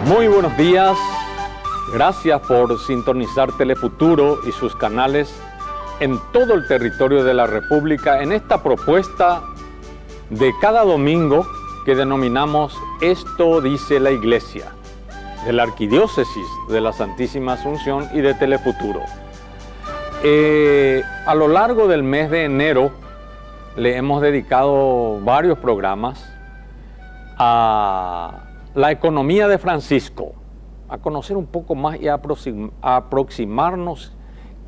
Muy buenos días, gracias por sintonizar Telefuturo y sus canales en todo el territorio de la República en esta propuesta de cada domingo que denominamos Esto dice la Iglesia, de la Arquidiócesis de la Santísima Asunción y de Telefuturo. A lo largo del mes de enero le hemos dedicado varios programas a la economía de Francisco, a conocer un poco más y a aproximarnos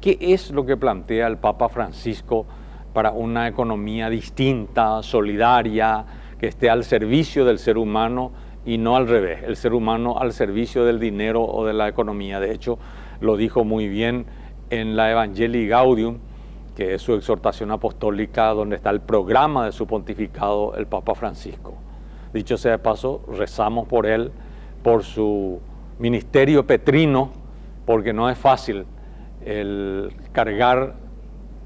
qué es lo que plantea el Papa Francisco para una economía distinta, solidaria, que esté al servicio del ser humano y no al revés, el ser humano al servicio del dinero o de la economía. De hecho, lo dijo muy bien en la Evangelii Gaudium, que es su exhortación apostólica, donde está el programa de su pontificado, el Papa Francisco. Dicho sea de paso, rezamos por él, por su ministerio petrino, porque no es fácil el cargar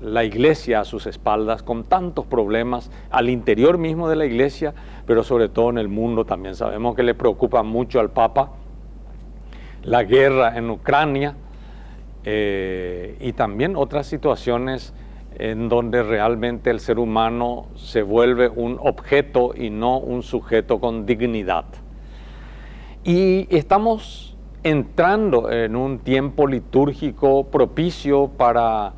la iglesia a sus espaldas con tantos problemas al interior mismo de la iglesia, pero sobre todo en el mundo también. Sabemos que le preocupa mucho al Papa la guerra en Ucrania y también otras situaciones en donde realmente el ser humano se vuelve un objeto y no un sujeto con dignidad. Y estamos entrando en un tiempo litúrgico propicio para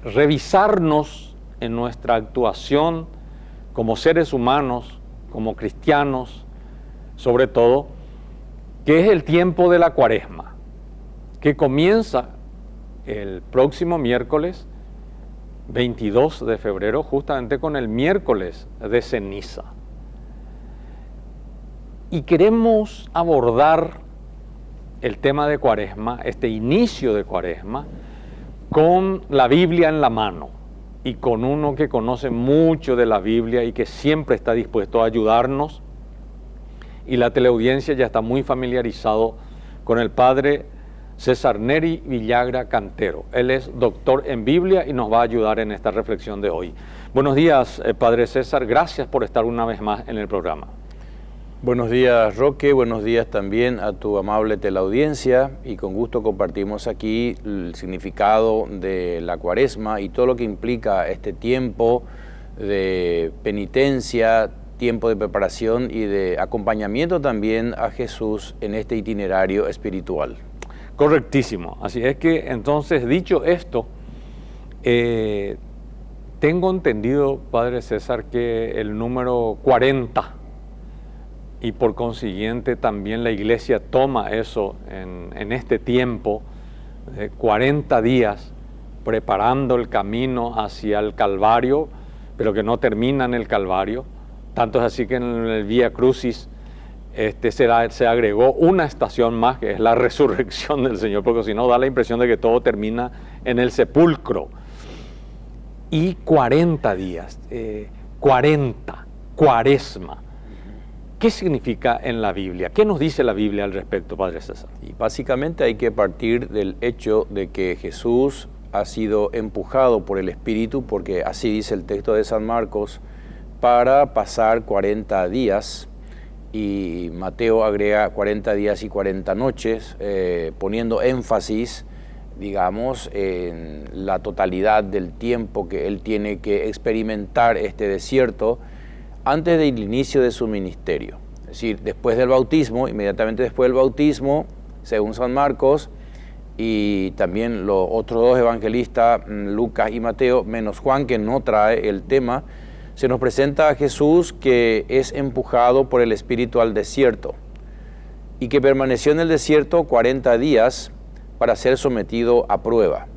revisarnos en nuestra actuación como seres humanos, como cristianos, sobre todo, que es el tiempo de la Cuaresma, que comienza el próximo miércoles 22 de febrero, justamente con el miércoles de ceniza. Y queremos abordar el tema de Cuaresma, este inicio de Cuaresma, con la Biblia en la mano y con uno que conoce mucho de la Biblia y que siempre está dispuesto a ayudarnos. Y la teleaudiencia ya está muy familiarizado con el padre César Neri Villagra Cantero. Él es doctor en Biblia y nos va a ayudar en esta reflexión de hoy. Buenos días, padre César, gracias por estar una vez más en el programa. Buenos días, Roque, buenos días también a tu amable teleaudiencia, y con gusto compartimos aquí el significado de la Cuaresma y todo lo que implica este tiempo de penitencia, tiempo de preparación y de acompañamiento también a Jesús en este itinerario espiritual. Correctísimo. Así es que entonces, dicho esto, tengo entendido, padre César, que el número 40, y por consiguiente también la Iglesia toma eso en este tiempo, 40 días preparando el camino hacia el Calvario, pero que no termina en el Calvario. Tanto es así que en el Vía Crucis se agregó una estación más, que es la resurrección del Señor, porque si no da la impresión de que todo termina en el sepulcro. Y 40 días, 40, Cuaresma. ¿Qué significa en la Biblia? ¿Qué nos dice la Biblia al respecto, padre César? Y básicamente hay que partir del hecho de que Jesús ha sido empujado por el Espíritu, porque así dice el texto de San Marcos, para pasar 40 días, y Mateo agrega 40 días y 40 noches, poniendo énfasis, digamos, en la totalidad del tiempo que él tiene que experimentar este desierto antes del inicio de su ministerio. Es decir, después del bautismo, inmediatamente después del bautismo, según San Marcos, y también los otros dos evangelistas, Lucas y Mateo, menos Juan, que no trae el tema, se nos presenta a Jesús que es empujado por el Espíritu al desierto y que permaneció en el desierto 40 días para ser sometido a prueba,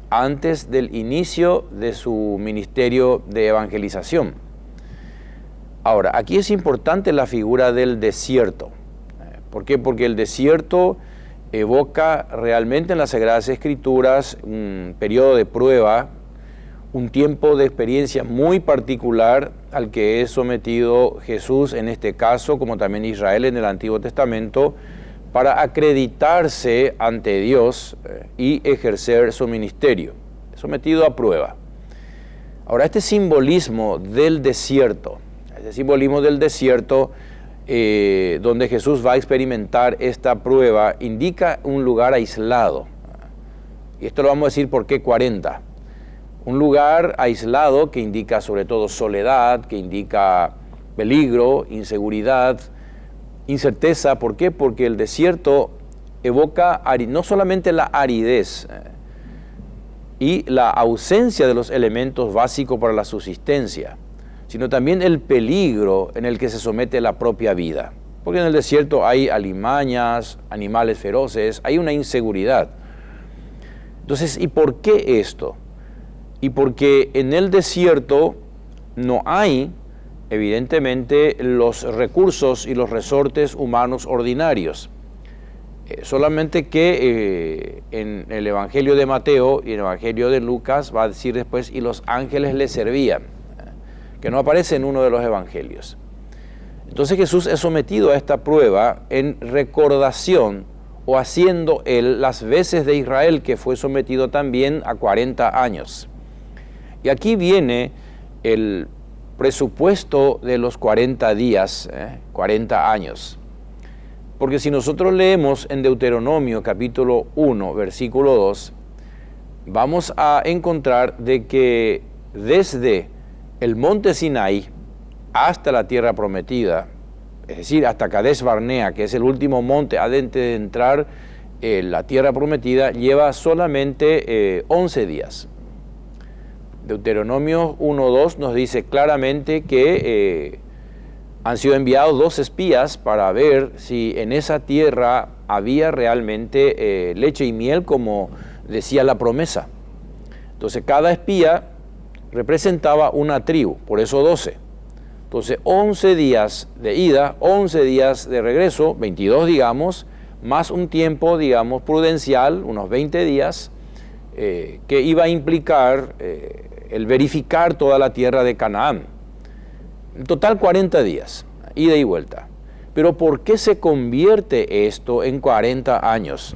antes del inicio de su ministerio de evangelización. Ahora, aquí es importante la figura del desierto. ¿Por qué? Porque el desierto evoca realmente en las Sagradas Escrituras un periodo de prueba, un tiempo de experiencia muy particular al que es sometido Jesús en este caso, como también Israel en el Antiguo Testamento, para acreditarse ante Dios y ejercer su ministerio, sometido a prueba. Ahora, este simbolismo del desierto donde Jesús va a experimentar esta prueba indica un lugar aislado. Y esto lo vamos a decir por qué 40. Un lugar aislado que indica sobre todo soledad, que indica peligro, inseguridad, incerteza. ¿Por qué? Porque el desierto evoca no solamente la aridez y la ausencia de los elementos básicos para la subsistencia, sino también el peligro en el que se somete la propia vida. Porque en el desierto hay alimañas, animales feroces, hay una inseguridad. Entonces, ¿y por qué esto? Y porque en el desierto no hay, evidentemente, los recursos y los resortes humanos ordinarios. Solamente que en el Evangelio de Mateo y en el Evangelio de Lucas va a decir después, y los ángeles le servían, que no aparece en uno de los evangelios. Entonces Jesús es sometido a esta prueba en recordación o haciendo él las veces de Israel que fue sometido también a 40 años. Y aquí viene el presupuesto de los 40 días, 40 años. Porque si nosotros leemos en Deuteronomio capítulo 1, versículo 2, vamos a encontrar de que desde el monte Sinaí hasta la tierra prometida, es decir, hasta Kadesh Barnea, que es el último monte antes de entrar en la tierra prometida, lleva solamente 11 días. Deuteronomio 1.2 nos dice claramente que han sido enviados 2 espías para ver si en esa tierra había realmente leche y miel, como decía la promesa. Entonces cada espía representaba una tribu, por eso 12. Entonces 11 días de ida, 11 días de regreso, 22 digamos, más un tiempo, digamos, prudencial, unos 20 días, que iba a implicar el verificar toda la tierra de Canaán. En total 40 días, ida y vuelta. Pero ¿por qué se convierte esto en 40 años?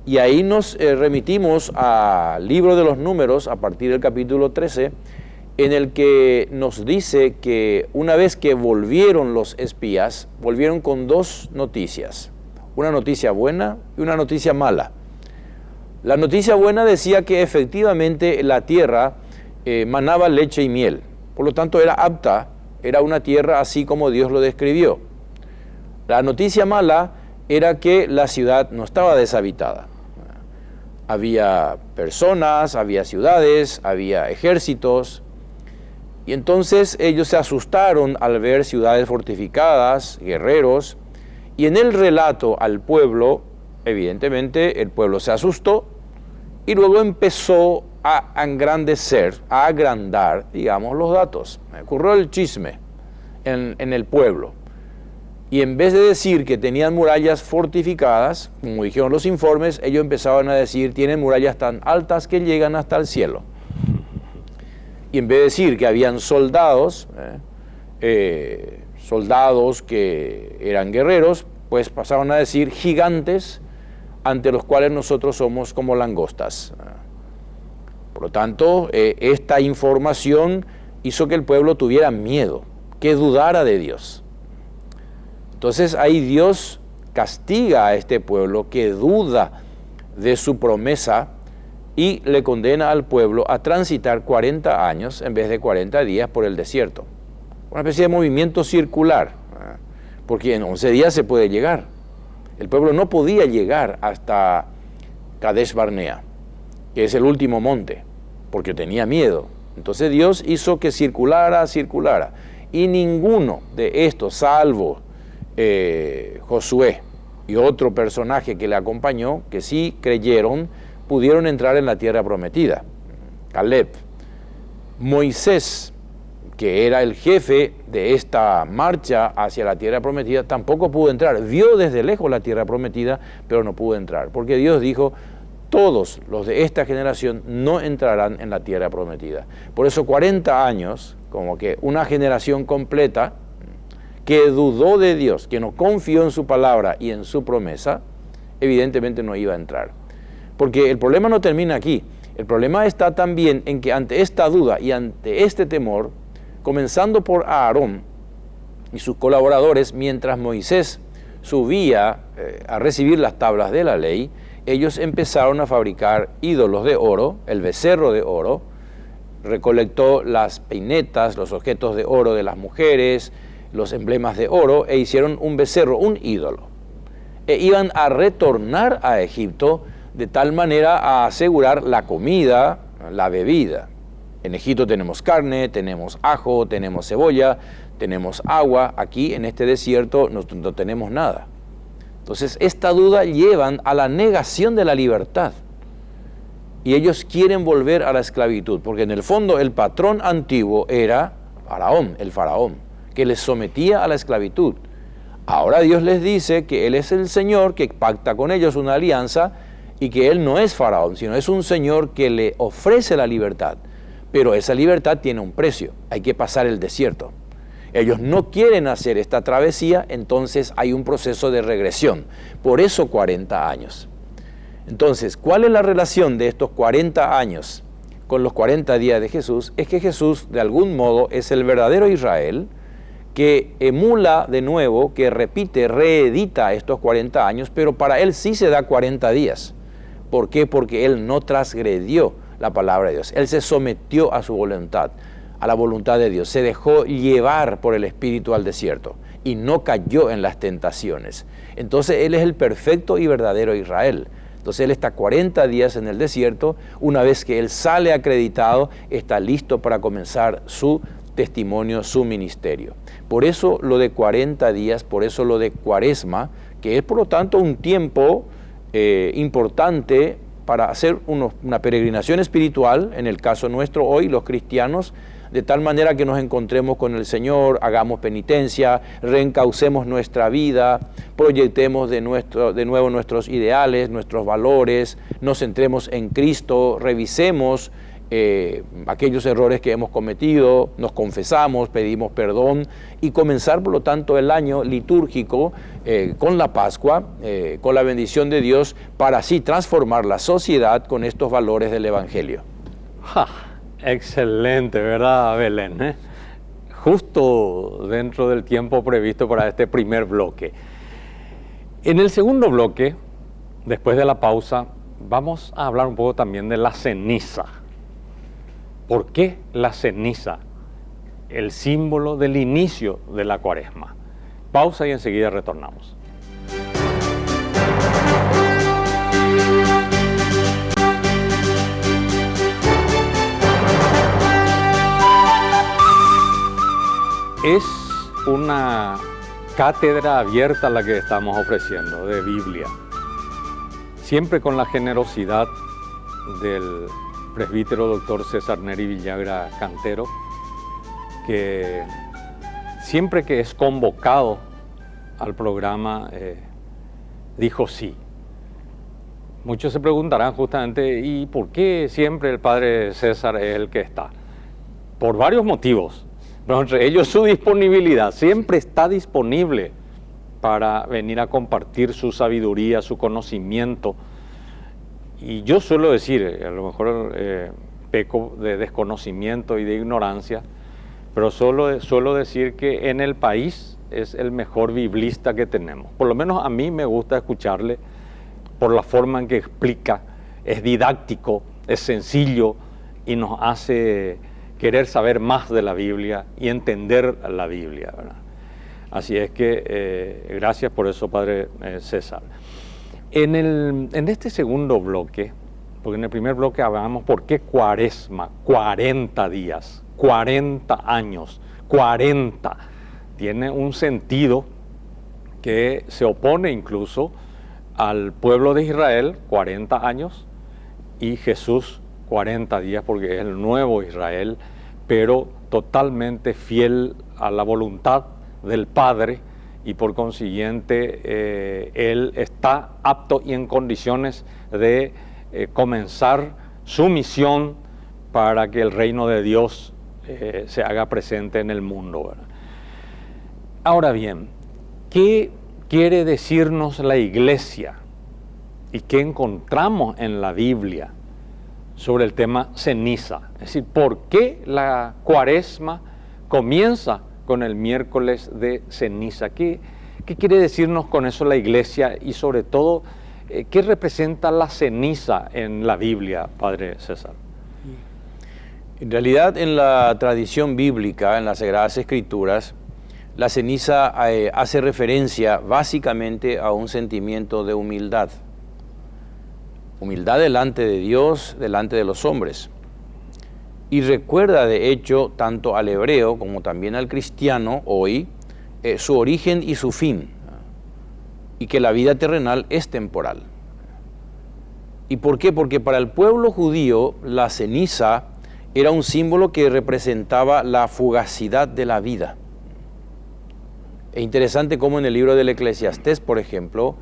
Y ahí nos remitimos al libro de los Números, a partir del capítulo 13, en el que nos dice que una vez que volvieron los espías, volvieron con 2 noticias. Una noticia buena y una noticia mala. La noticia buena decía que efectivamente la tierra manaba leche y miel. Por lo tanto era apta, era una tierra así como Dios lo describió. La noticia mala era que la ciudad no estaba deshabitada. Había personas, había ciudades, había ejércitos. Y entonces ellos se asustaron al ver ciudades fortificadas, guerreros. Y en el relato al pueblo, evidentemente el pueblo se asustó y luego empezó a engrandecer, a agrandar, digamos, los datos. Ocurrió el chisme en el pueblo. Y en vez de decir que tenían murallas fortificadas, como dijeron los informes, ellos empezaban a decir, tienen murallas tan altas que llegan hasta el cielo. Y en vez de decir que habían soldados, soldados que eran guerreros, pues pasaban a decir gigantes ante los cuales nosotros somos como langostas. Por lo tanto, esta información hizo que el pueblo tuviera miedo, que dudara de Dios. Entonces ahí Dios castiga a este pueblo que duda de su promesa y le condena al pueblo a transitar 40 años en vez de 40 días por el desierto. Una especie de movimiento circular, porque en 11 días se puede llegar. El pueblo no podía llegar hasta Kadesh Barnea, que es el último monte, porque tenía miedo. Entonces Dios hizo que circulara, y ninguno de estos, salvo Josué y otro personaje que le acompañó, que sí creyeron, pudieron entrar en la tierra prometida. Caleb. Moisés, que era el jefe de esta marcha hacia la tierra prometida, tampoco pudo entrar. Vio desde lejos la tierra prometida, pero no pudo entrar, porque Dios dijo, todos los de esta generación no entrarán en la tierra prometida. Por eso 40 años, como que una generación completa, que dudó de Dios, que no confió en su palabra y en su promesa, evidentemente no iba a entrar. Porque el problema no termina aquí. El problema está también en que ante esta duda y ante este temor, comenzando por Aarón, y sus colaboradores, mientras Moisés subía a recibir las tablas de la ley, ellos empezaron a fabricar ídolos de oro, el becerro de oro, recolectó las peinetas, los objetos de oro de las mujeres, los emblemas de oro, e hicieron un becerro, un ídolo. E iban a retornar a Egipto de tal manera a asegurar la comida, la bebida. En Egipto tenemos carne, tenemos ajo, tenemos cebolla, tenemos agua. Aquí en este desierto no tenemos nada. Entonces esta duda llevan a la negación de la libertad. Y ellos quieren volver a la esclavitud, porque en el fondo el patrón antiguo era Faraón, el faraón, que les sometía a la esclavitud. Ahora Dios les dice que Él es el Señor que pacta con ellos una alianza y que Él no es faraón, sino es un Señor que le ofrece la libertad. Pero esa libertad tiene un precio, hay que pasar el desierto. Ellos no quieren hacer esta travesía, entonces hay un proceso de regresión. Por eso 40 años. Entonces, ¿cuál es la relación de estos 40 años con los 40 días de Jesús? Es que Jesús, de algún modo, es el verdadero Israel que emula de nuevo, que repite, reedita estos 40 años, pero para Él sí se da 40 días. ¿Por qué? Porque Él no transgredió la palabra de Dios. Él se sometió a su voluntad, a la voluntad de Dios. Se dejó llevar por el Espíritu al desierto y no cayó en las tentaciones. Entonces Él es el perfecto y verdadero Israel. Entonces Él está 40 días en el desierto. Una vez que Él sale acreditado, está listo para comenzar su testimonio, su ministerio. Por eso lo de 40 días, por eso lo de Cuaresma, que es por lo tanto un tiempo importante para hacer una peregrinación espiritual, en el caso nuestro hoy, los cristianos, de tal manera que nos encontremos con el Señor, hagamos penitencia, reencaucemos nuestra vida, proyectemos de nuevo nuestros ideales, nuestros valores, nos centremos en Cristo, revisemos aquellos errores que hemos cometido, nos confesamos, pedimos perdón y comenzar por lo tanto el año litúrgico con la Pascua, con la bendición de Dios, para así transformar la sociedad con estos valores del Evangelio. Excelente, ¿verdad, Belén? Justo dentro del tiempo previsto para este primer bloque. En el segundo bloque, después de la pausa, vamos a hablar un poco también de la ceniza. ¿Por qué la ceniza? El símbolo del inicio de la Cuaresma. Pausa y enseguida retornamos. Es una cátedra abierta la que estamos ofreciendo de Biblia, siempre con la generosidad del presbítero doctor César Neri Villagra Cantero, que siempre que es convocado al programa dijo sí. Muchos se preguntarán justamente, ¿y por qué siempre el padre César es el que está? Por varios motivos. Pero entre ellos su disponibilidad, siempre está disponible para venir a compartir su sabiduría, su conocimiento. Y yo suelo decir, a lo mejor peco de desconocimiento y de ignorancia, pero suelo decir que en el país es el mejor biblista que tenemos. Por lo menos a mí me gusta escucharle por la forma en que explica, es didáctico, es sencillo y nos hace querer saber más de la Biblia y entender la Biblia, ¿verdad? Así es que gracias por eso, Padre César. En este segundo bloque, porque en el primer bloque hablamos por qué Cuaresma, 40 días, 40 años, 40, tiene un sentido que se opone incluso al pueblo de Israel, 40 años, y Jesús 40 días, porque es el nuevo Israel, pero totalmente fiel a la voluntad del Padre, y por consiguiente Él está apto y en condiciones de comenzar su misión para que el reino de Dios se haga presente en el mundo, ¿verdad? Ahora bien, ¿qué quiere decirnos la Iglesia y qué encontramos en la Biblia sobre el tema ceniza? Es decir, ¿por qué la Cuaresma comienza con el miércoles de ceniza. ¿Qué quiere decirnos con eso la Iglesia y sobre todo, qué representa la ceniza en la Biblia, Padre César? En realidad, en la tradición bíblica, en las Sagradas Escrituras, la ceniza hace referencia básicamente a un sentimiento de humildad. Humildad delante de Dios, delante de los hombres. Y recuerda, de hecho, tanto al hebreo como también al cristiano hoy, su origen y su fin. Y que la vida terrenal es temporal. ¿Y por qué? Porque para el pueblo judío la ceniza era un símbolo que representaba la fugacidad de la vida. Es interesante cómo en el libro del Eclesiastés, por ejemplo,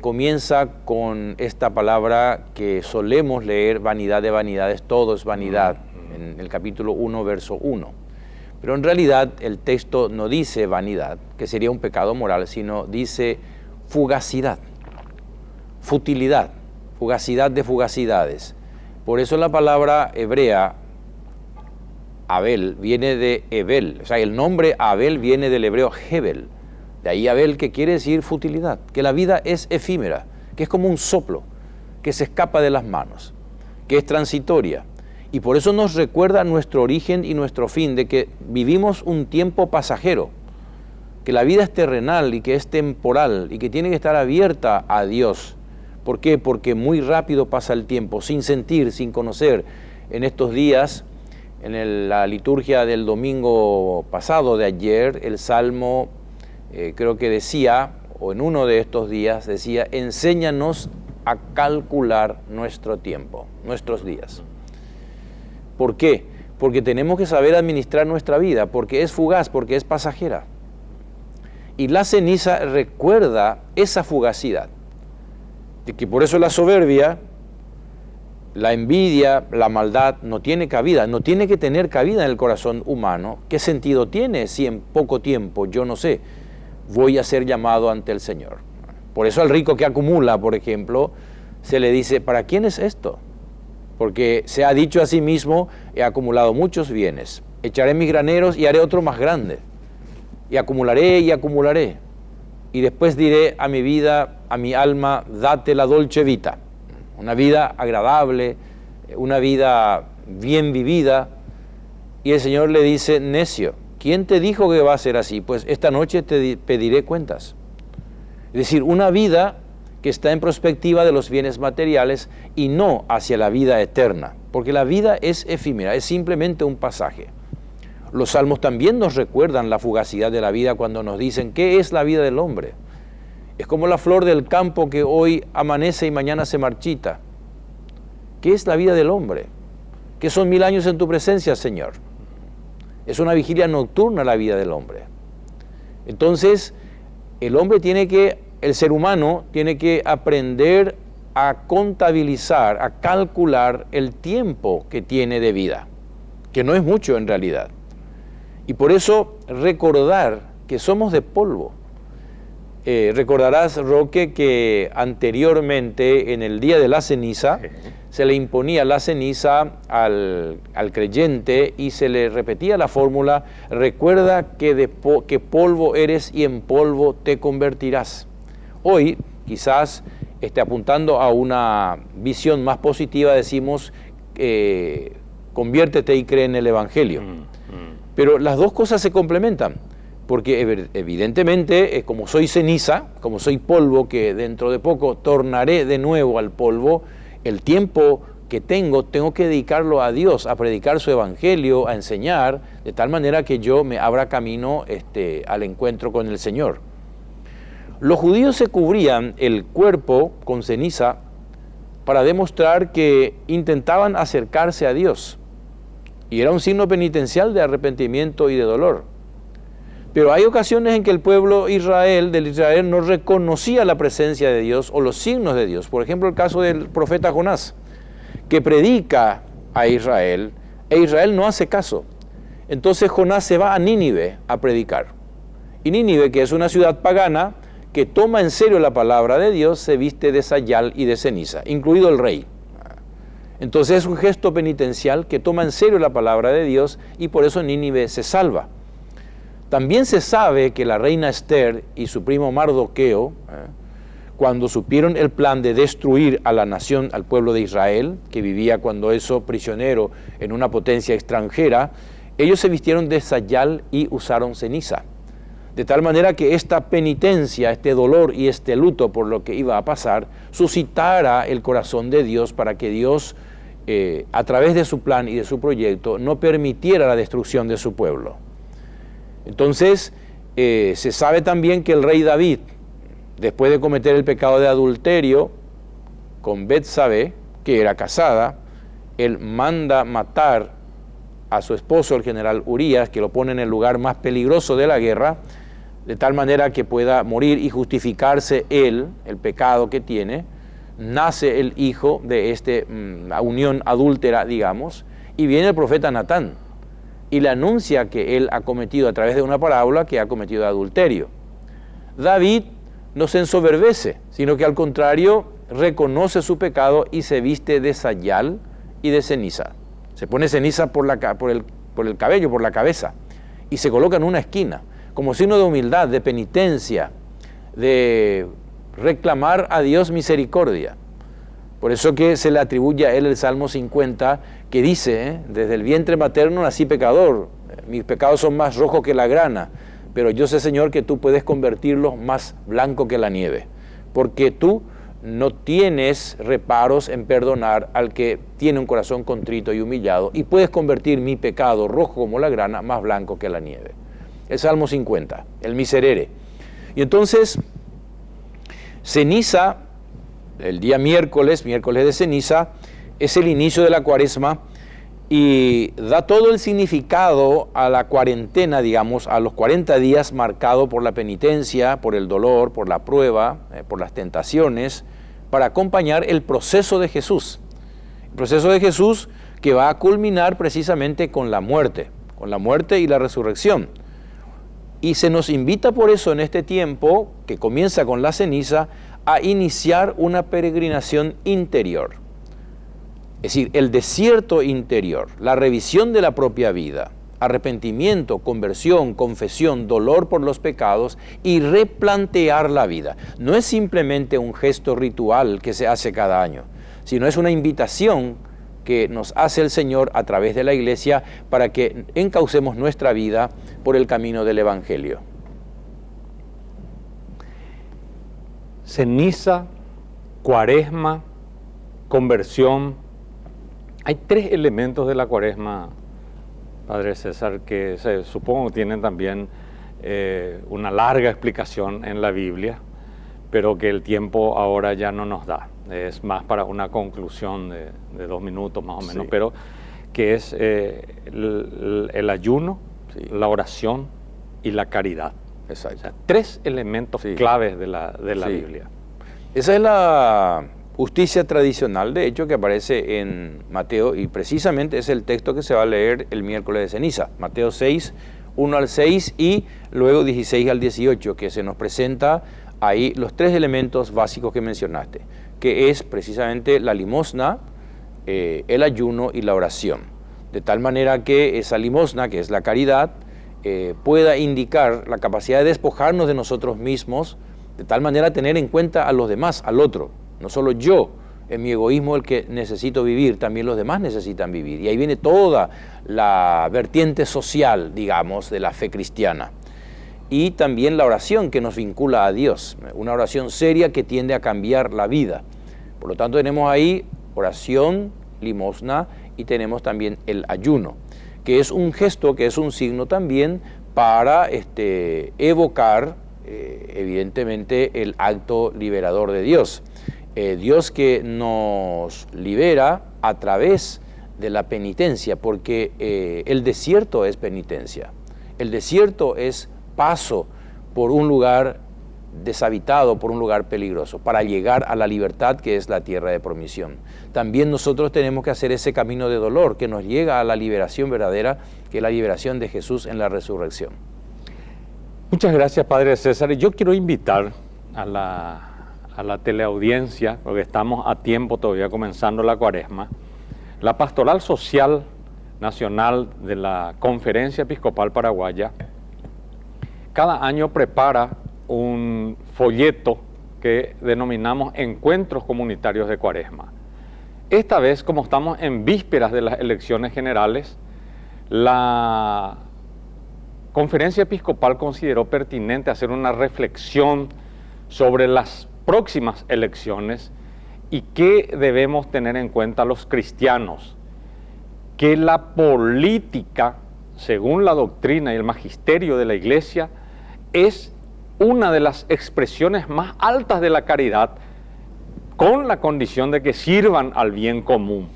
comienza con esta palabra que solemos leer, vanidad de vanidades, todo es vanidad, en el capítulo 1, verso 1. Pero en realidad el texto no dice vanidad, que sería un pecado moral, sino dice fugacidad, futilidad, fugacidad de fugacidades. Por eso la palabra hebrea Abel viene de Ebel, o sea, el nombre Abel viene del hebreo Hebel, de ahí Abel, que quiere decir futilidad, que la vida es efímera, que es como un soplo, que se escapa de las manos, que es transitoria, y por eso nos recuerda nuestro origen y nuestro fin, de que vivimos un tiempo pasajero, que la vida es terrenal y que es temporal, y que tiene que estar abierta a Dios. ¿Por qué? Porque muy rápido pasa el tiempo, sin sentir, sin conocer. En estos días, en la liturgia del domingo pasado, de ayer, el Salmo creo que decía, o en uno de estos días decía, enséñanos a calcular nuestro tiempo, nuestros días. ¿Por qué? Porque tenemos que saber administrar nuestra vida, porque es fugaz, porque es pasajera. Y la ceniza recuerda esa fugacidad, de que por eso la soberbia, la envidia, la maldad no tiene cabida, no tiene que tener cabida en el corazón humano. ¿Qué sentido tiene si en poco tiempo, yo no sé, voy a ser llamado ante el Señor? Por eso al rico que acumula, por ejemplo, se le dice, ¿para quién es esto? Porque se ha dicho a sí mismo, he acumulado muchos bienes, echaré mis graneros y haré otro más grande, y acumularé y acumularé, y después diré a mi vida, a mi alma, date la dolce vita. Una vida agradable, una vida bien vivida. Y el Señor le dice, necio, ¿quién te dijo que va a ser así? Pues esta noche te pediré cuentas. Es decir, una vida que está en perspectiva de los bienes materiales y no hacia la vida eterna, porque la vida es efímera, es simplemente un pasaje. Los salmos también nos recuerdan la fugacidad de la vida cuando nos dicen, ¿qué es la vida del hombre? Es como la flor del campo que hoy amanece y mañana se marchita. ¿Qué es la vida del hombre? ¿Qué son 1000 años en tu presencia, Señor? Es una vigilia nocturna la vida del hombre. Entonces, el ser humano tiene que aprender a contabilizar, a calcular el tiempo que tiene de vida, que no es mucho en realidad. Y por eso recordar que somos de polvo. Recordarás, Roque, que anteriormente, en el día de la ceniza, se le imponía la ceniza al creyente y se le repetía la fórmula, recuerda que polvo eres y en polvo te convertirás. Hoy, quizás apuntando a una visión más positiva, decimos, conviértete y cree en el Evangelio. Pero las dos cosas se complementan. Porque evidentemente, como soy ceniza, como soy polvo, que dentro de poco tornaré de nuevo al polvo, el tiempo que tengo que dedicarlo a Dios, a predicar su evangelio, a enseñar, de tal manera que yo me abra camino al encuentro con el Señor. Los judíos se cubrían el cuerpo con ceniza para demostrar que intentaban acercarse a Dios. Y era un signo penitencial de arrepentimiento y de dolor. Pero hay ocasiones en que el pueblo de Israel no reconocía la presencia de Dios o los signos de Dios. Por ejemplo, el caso del profeta Jonás, que predica a Israel, e Israel no hace caso. Entonces Jonás se va a Nínive a predicar. Y Nínive, que es una ciudad pagana, que toma en serio la palabra de Dios, se viste de sayal y de ceniza, incluido el rey. Entonces es un gesto penitencial que toma en serio la palabra de Dios y por eso Nínive se salva. También se sabe que la reina Esther y su primo Mardoqueo, cuando supieron el plan de destruir a la nación, al pueblo de Israel, que vivía cuando eso prisionero en una potencia extranjera, ellos se vistieron de sayal y usaron ceniza. De tal manera que esta penitencia, este dolor y este luto por lo que iba a pasar, suscitara el corazón de Dios para que Dios, a través de su plan y de su proyecto, no permitiera la destrucción de su pueblo. Entonces, se sabe también que el rey David, después de cometer el pecado de adulterio con Betsabé, que era casada, él manda matar a su esposo, el general Urías, que lo pone en el lugar más peligroso de la guerra, de tal manera que pueda morir y justificarse él, el pecado que tiene. Nace el hijo de la unión adúltera, digamos, y viene el profeta Natán, y le anuncia que él ha cometido, a través de una parábola, que ha cometido adulterio. David no se ensoberbece, sino que al contrario, reconoce su pecado y se viste de sayal y de ceniza. Se pone ceniza por el cabello, por la cabeza, y se coloca en una esquina, como signo de humildad, de penitencia, de reclamar a Dios misericordia. Por eso que se le atribuye a él el Salmo 50, que dice, desde el vientre materno nací pecador, mis pecados son más rojos que la grana, pero yo sé, Señor, que tú puedes convertirlos más blanco que la nieve, porque tú no tienes reparos en perdonar al que tiene un corazón contrito y humillado, y puedes convertir mi pecado rojo como la grana, más blanco que la nieve. El Salmo 50, el miserere. Y entonces, ceniza, el día miércoles de ceniza, es el inicio de la cuaresma y da todo el significado a la cuarentena, digamos, a los 40 días marcado por la penitencia, por el dolor, por la prueba, por las tentaciones, para acompañar el proceso de Jesús. El proceso de Jesús que va a culminar precisamente con la muerte y la resurrección. Y se nos invita por eso en este tiempo, que comienza con la ceniza, a iniciar una peregrinación interior. Es decir, el desierto interior, la revisión de la propia vida, arrepentimiento, conversión, confesión, dolor por los pecados y replantear la vida. No es simplemente un gesto ritual que se hace cada año, sino es una invitación que nos hace el Señor a través de la Iglesia para que encaucemos nuestra vida por el camino del Evangelio. Ceniza, cuaresma, conversión. Hay 3 elementos de la cuaresma, Padre César, que supongo que tienen también una larga explicación en la Biblia, pero que el tiempo ahora ya no nos da. Es más para una conclusión de 2 minutos más o menos, sí. Pero que es el ayuno, sí, la oración y la caridad. Exacto. O sea, 3 elementos, sí, claves de la sí, Biblia. Esa es la justicia tradicional, de hecho, que aparece en Mateo, y precisamente es el texto que se va a leer el miércoles de ceniza. Mateo 6, 1 al 6 y luego 16 al 18, que se nos presenta ahí los 3 elementos básicos que mencionaste, que es precisamente la limosna, el ayuno y la oración. De tal manera que esa limosna, que es la caridad, pueda indicar la capacidad de despojarnos de nosotros mismos, de tal manera tener en cuenta a los demás, al otro. No solo yo, en mi egoísmo, el que necesito vivir, también los demás necesitan vivir. Y ahí viene toda la vertiente social, digamos, de la fe cristiana. Y también la oración que nos vincula a Dios, una oración seria que tiende a cambiar la vida. Por lo tanto, tenemos ahí oración, limosna, y tenemos también el ayuno, que es un gesto, que es un signo también para evocar, evidentemente, el acto liberador de Dios. Dios que nos libera a través de la penitencia, porque el desierto es penitencia. El desierto es paso por un lugar deshabitado, por un lugar peligroso, para llegar a la libertad que es la tierra de promisión. También nosotros tenemos que hacer ese camino de dolor que nos llega a la liberación verdadera, que es la liberación de Jesús en la resurrección. Muchas gracias, Padre César. Yo quiero invitar a la teleaudiencia, porque estamos a tiempo todavía comenzando la cuaresma, la Pastoral Social Nacional de la Conferencia Episcopal Paraguaya cada año prepara un folleto que denominamos Encuentros Comunitarios de Cuaresma. Esta vez, como estamos en vísperas de las elecciones generales, la Conferencia Episcopal consideró pertinente hacer una reflexión sobre las próximas elecciones y qué debemos tener en cuenta los cristianos. Que la política, según la doctrina y el magisterio de la Iglesia, es una de las expresiones más altas de la caridad, con la condición de que sirvan al bien común.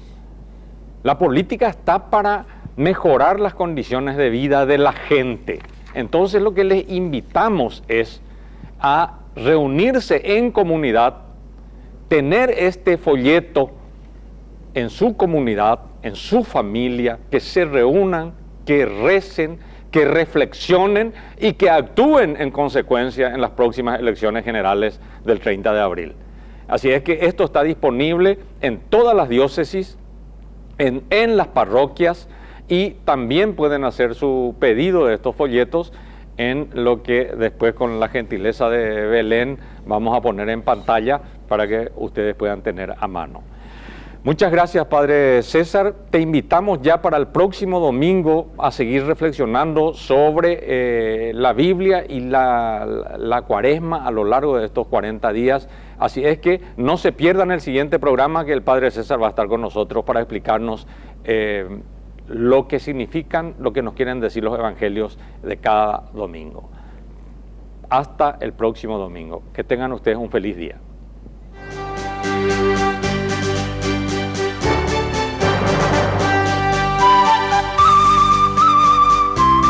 La política está para mejorar las condiciones de vida de la gente. Entonces lo que les invitamos es a reunirse en comunidad, tener este folleto en su comunidad, en su familia, que se reúnan, que recen, que reflexionen y que actúen en consecuencia en las próximas elecciones generales del 30 de abril. Así es que esto está disponible en todas las diócesis, en las parroquias, y también pueden hacer su pedido de estos folletos en lo que después, con la gentileza de Belén, vamos a poner en pantalla para que ustedes puedan tener a mano. Muchas gracias, Padre César. Te invitamos ya para el próximo domingo a seguir reflexionando sobre la Biblia y la Cuaresma a lo largo de estos 40 días. Así es que no se pierdan el siguiente programa, que el Padre César va a estar con nosotros para explicarnos lo que significan, lo que nos quieren decir los evangelios de cada domingo. Hasta el próximo domingo. Que tengan ustedes un feliz día.